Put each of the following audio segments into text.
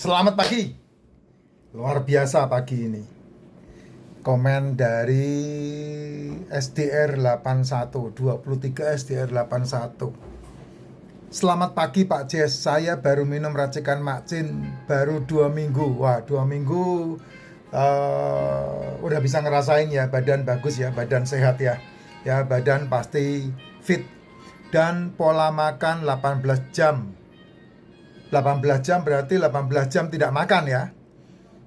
Selamat pagi. Luar biasa pagi ini. Komen dari SDR 81, 23 SDR 81. Selamat pagi Pak Jess, saya baru minum racikan Makcin baru 2 minggu. Wah, 2 minggu udah bisa ngerasain ya, badan bagus ya, badan sehat ya. Ya, badan pasti fit. Dan pola makan 18 jam. 18 jam berarti 18 jam tidak makan ya.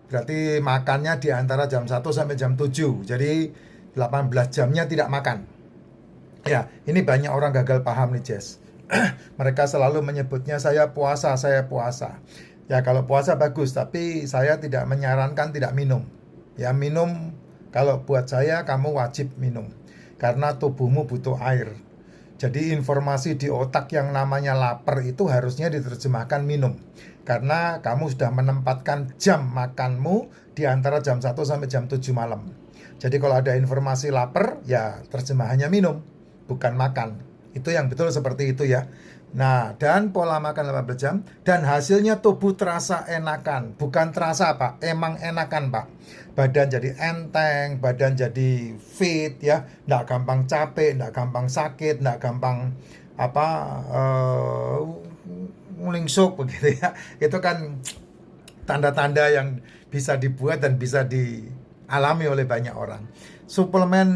Berarti makannya di antara jam 1 sampai jam 7. Jadi 18 jamnya tidak makan. Ya, ini banyak orang gagal paham nih, Jess. Mereka selalu menyebutnya saya puasa. Ya, kalau puasa bagus, tapi saya tidak menyarankan tidak minum. Ya, minum kalau buat saya kamu wajib minum. Karena tubuhmu butuh air. Jadi informasi di otak yang namanya lapar itu harusnya diterjemahkan minum. Karena kamu sudah menempatkan jam makanmu di antara jam 1 sampai jam 7 malam. Jadi kalau ada informasi lapar, ya terjemahannya minum, bukan makan. Itu yang betul seperti itu ya. Nah, dan pola makan 18 jam, dan hasilnya tubuh terasa enakan. Bukan terasa Pak, emang enakan Pak. Badan jadi enteng, badan jadi fit ya, nggak gampang capek, nggak gampang sakit, nggak gampang nglingsuk begitu ya. Itu kan tanda-tanda yang bisa dibuat dan bisa dialami oleh banyak orang. Suplemen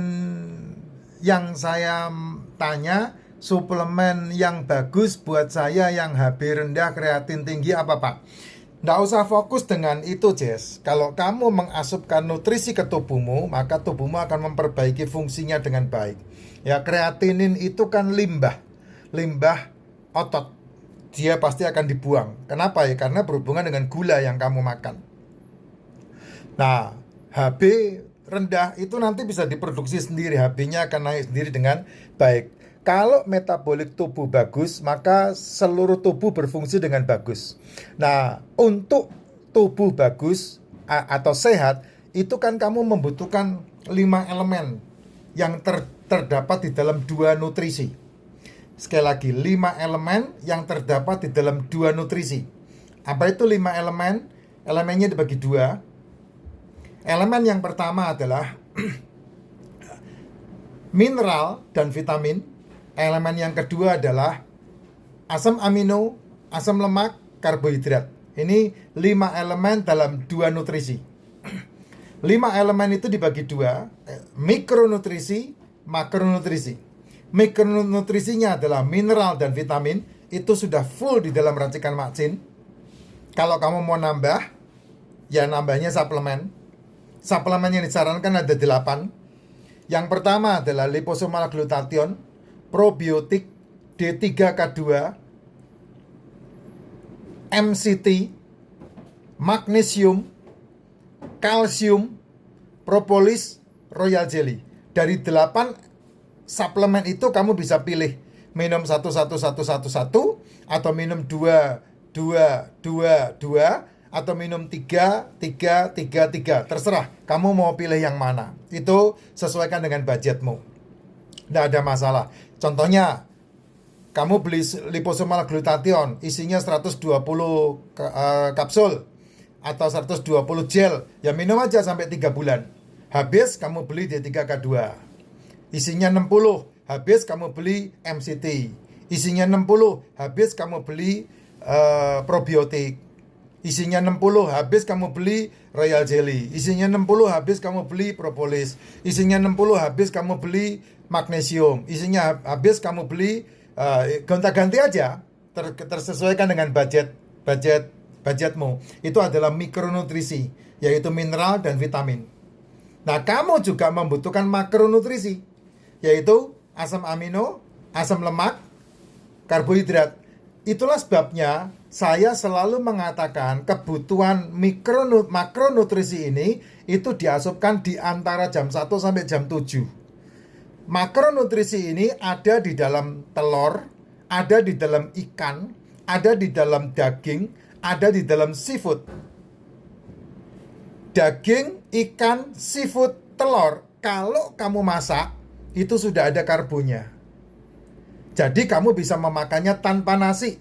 yang saya tanya, suplemen yang bagus buat saya yang HB rendah, kreatin tinggi apa Pak? Nggak usah fokus dengan itu, Jess. Kalau kamu mengasupkan nutrisi ke tubuhmu, maka tubuhmu akan memperbaiki fungsinya dengan baik. Ya, kreatinin itu kan limbah otot. Dia pasti akan dibuang. Kenapa ya? Karena berhubungan dengan gula yang kamu makan. Nah, HB rendah itu nanti bisa diproduksi sendiri. HB-nya akan naik sendiri dengan baik. Kalau metabolik tubuh bagus, maka seluruh tubuh berfungsi dengan bagus. Nah, untuk tubuh bagus atau sehat, itu kan kamu membutuhkan 5 elemen yang terdapat di dalam 2 nutrisi. Sekali lagi, 5 elemen yang terdapat di dalam 2 nutrisi. Apa itu 5 elemen? Elemennya dibagi 2. Elemen yang pertama adalah mineral dan vitamin. Elemen yang kedua adalah asam amino, asam lemak, karbohidrat. Ini 5 elemen dalam 2 nutrisi. 5 elemen itu dibagi 2, mikronutrisi, makronutrisi. Mikronutrisinya adalah mineral dan vitamin. Itu sudah full di dalam racikan Makcin. Kalau kamu mau nambah, ya nambahnya suplemen. Suplemen yang disarankan ada 8. Yang pertama adalah liposomal glutathione, probiotik, D3K2, MCT, magnesium, kalsium, propolis, royal jelly. Dari 8 suplemen itu kamu bisa pilih minum 1 atau minum 2 atau minum 3. Terserah kamu mau pilih yang mana. Itu sesuaikan dengan budgetmu. Nggak ada masalah. Contohnya, kamu beli liposomal glutathione, isinya 120 kapsul atau 120 gel. Ya minum aja sampai 3 bulan. Habis kamu beli D3K2. Isinya 60. Habis kamu beli MCT. Isinya 60. Habis kamu beli probiotik. Isinya 60, habis kamu beli royal jelly. Isinya 60, habis kamu beli propolis. Isinya 60, habis kamu beli magnesium. Isinya habis kamu beli gonta-ganti aja. Tersesuaikan dengan budgetmu. Itu adalah mikronutrisi, yaitu mineral dan vitamin. Nah, kamu juga membutuhkan makronutrisi, yaitu asam amino, asam lemak, karbohidrat. Itulah sebabnya saya selalu mengatakan kebutuhan makronutrisi ini itu diasupkan di antara jam 1 sampai jam 7. Makronutrisi ini ada di dalam telur, ada di dalam ikan, ada di dalam daging, ada di dalam seafood. Daging, ikan, seafood, telur, kalau kamu masak, itu sudah ada karbonnya. Jadi kamu bisa memakannya tanpa nasi.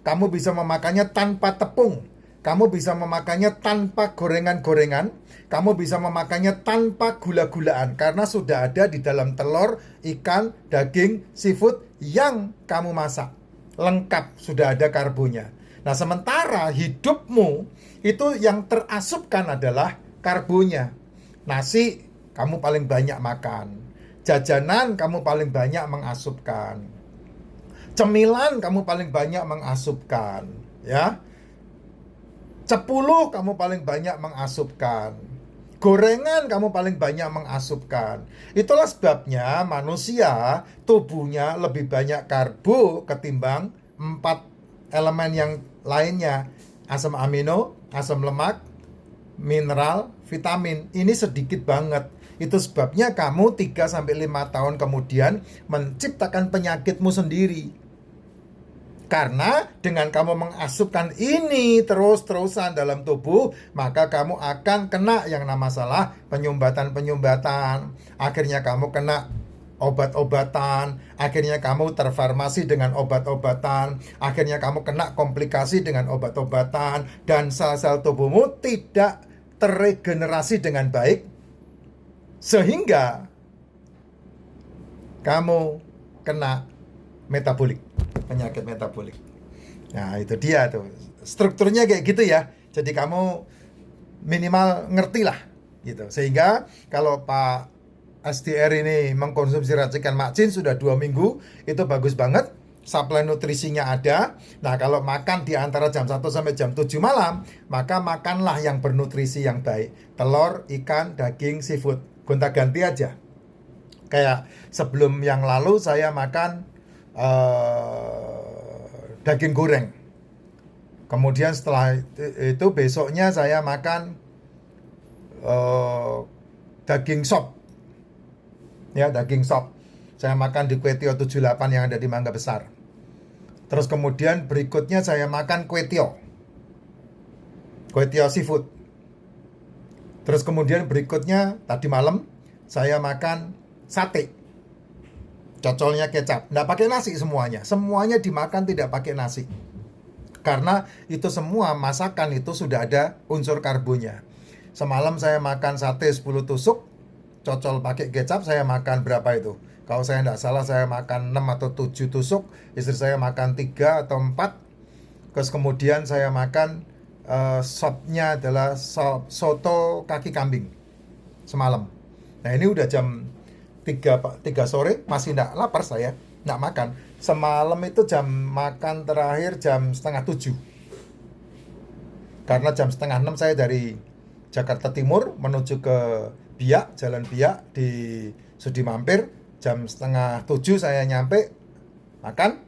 Kamu bisa memakannya tanpa tepung. kamu bisa memakannya tanpa gorengan-gorengan, kamu bisa memakannya tanpa gula-gulaan, karena sudah ada di dalam telur, ikan, daging, seafood yang kamu masak. Lengkap, sudah ada karbonya. Nah, sementara hidupmu itu yang terasupkan adalah karbonya. Nasi, kamu paling banyak makan. Jajanan, kamu paling banyak mengasupkan. Cemilan, kamu paling banyak mengasupkan. Ya, Cepuluh kamu paling banyak mengasupkan. Gorengan kamu paling banyak mengasupkan. Itulah sebabnya manusia tubuhnya lebih banyak karbo ketimbang 4 elemen yang lainnya. Asam amino, asam lemak, mineral, vitamin. Ini sedikit banget. Itu sebabnya kamu 3-5 tahun kemudian menciptakan penyakitmu sendiri. Karena dengan kamu mengasupkan ini terus-terusan dalam tubuh, maka kamu akan kena yang masalah penyumbatan-penyumbatan. Akhirnya kamu kena obat-obatan, akhirnya kamu terfarmasi dengan obat-obatan, akhirnya kamu kena komplikasi dengan obat-obatan, dan sel-sel tubuhmu tidak terregenerasi dengan baik, sehingga kamu kena metabolik, penyakit metabolik. Nah, itu dia tuh. Strukturnya kayak gitu ya. Jadi kamu minimal ngerti lah gitu. Sehingga kalau Pak SDR ini mengkonsumsi racikan Mak Jin sudah 2 minggu, itu bagus banget. Suplai nutrisinya ada. Nah, kalau makan di antara jam 1 sampai jam 7 malam, maka makanlah yang bernutrisi yang baik. Telur, ikan, daging, seafood. Gonta-ganti aja. Kayak sebelum yang lalu saya makan daging goreng. Kemudian setelah itu besoknya saya makan daging sop. Ya, daging sop. Saya makan di Kuetio 78 yang ada di Mangga Besar. Terus kemudian berikutnya saya makan Kuetio seafood. Terus kemudian berikutnya tadi malam saya makan sate. Cocolnya kecap, nggak pakai nasi semuanya. Semuanya dimakan tidak pakai nasi. Karena itu semua masakan itu sudah ada unsur karbonya. Semalam saya makan sate 10 tusuk, cocol pakai kecap, saya makan berapa itu? Kalau saya nggak salah saya makan 6 atau 7 tusuk, istri saya makan 3 atau 4. Terus kemudian saya makan sopnya adalah soto kaki kambing semalam. Nah, ini udah jam 3 sore, masih enggak lapar saya, enggak makan. Semalam itu jam makan terakhir jam 6:30. Karena jam 5:30 saya dari Jakarta Timur menuju ke Biak, Jalan Biak di Sudi Mampir. Jam 6:30 saya nyampe, makan,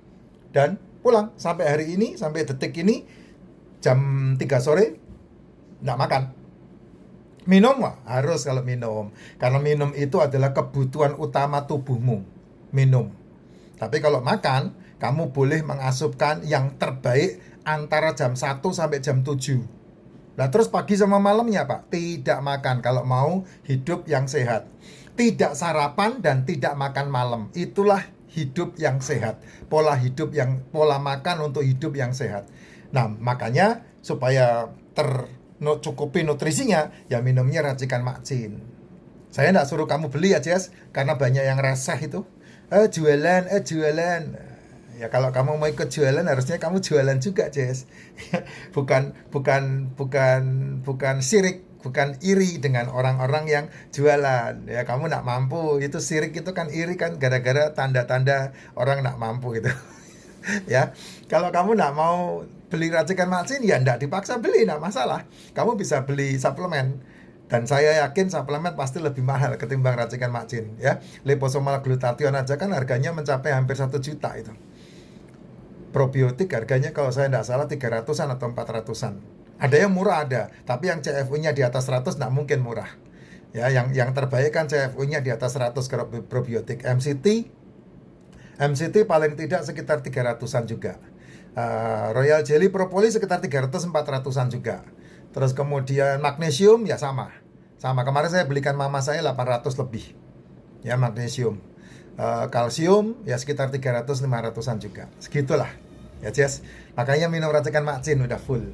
dan pulang. Sampai hari ini, sampai detik ini, jam 3 sore, enggak makan. Minum harus kalau minum. Karena minum itu adalah kebutuhan utama tubuhmu. Minum. Tapi kalau makan, kamu boleh mengasupkan yang terbaik antara jam 1 sampai jam 7. Nah, terus pagi sama malamnya, Pak, tidak makan kalau mau hidup yang sehat. Tidak sarapan dan tidak makan malam. Itulah hidup yang sehat. Pola makan untuk hidup yang sehat. Nah, makanya supaya cukupi nutrisinya, ya minumnya racikan Mak Jin. Saya enggak suruh kamu beli ya, Jess, karena banyak yang resah itu. Jualan. Ya kalau kamu mau ikut jualan, harusnya kamu jualan juga, Jess. bukan sirik, bukan iri dengan orang-orang yang jualan. Ya kamu enggak mampu, itu sirik, itu kan iri kan gara-gara tanda-tanda orang enggak mampu gitu. Ya, kalau kamu enggak mau beli racikan Mak Jin, ya enggak dipaksa beli, enggak masalah. Kamu bisa beli suplemen. Dan saya yakin suplemen pasti lebih mahal ketimbang racikan Mak Jin, ya. Liposomal glutathione aja kan harganya mencapai hampir 1 juta itu. Probiotik harganya kalau saya enggak salah 300-an atau 400-an. Ada yang murah ada, tapi yang CFU-nya di atas 100 enggak mungkin murah. Ya, yang terbaik kan CFU-nya di atas 100 kalau probiotik. MCT paling tidak sekitar 300-an juga. Royal Jelly Propolis sekitar 300-400-an juga. Terus kemudian magnesium ya sama. Kemarin saya belikan mama saya 800 lebih. Ya, magnesium. Kalsium ya sekitar 300-500-an juga. Segitulah. Ya, Jess. Makanya minum racikan Mak Jin udah full.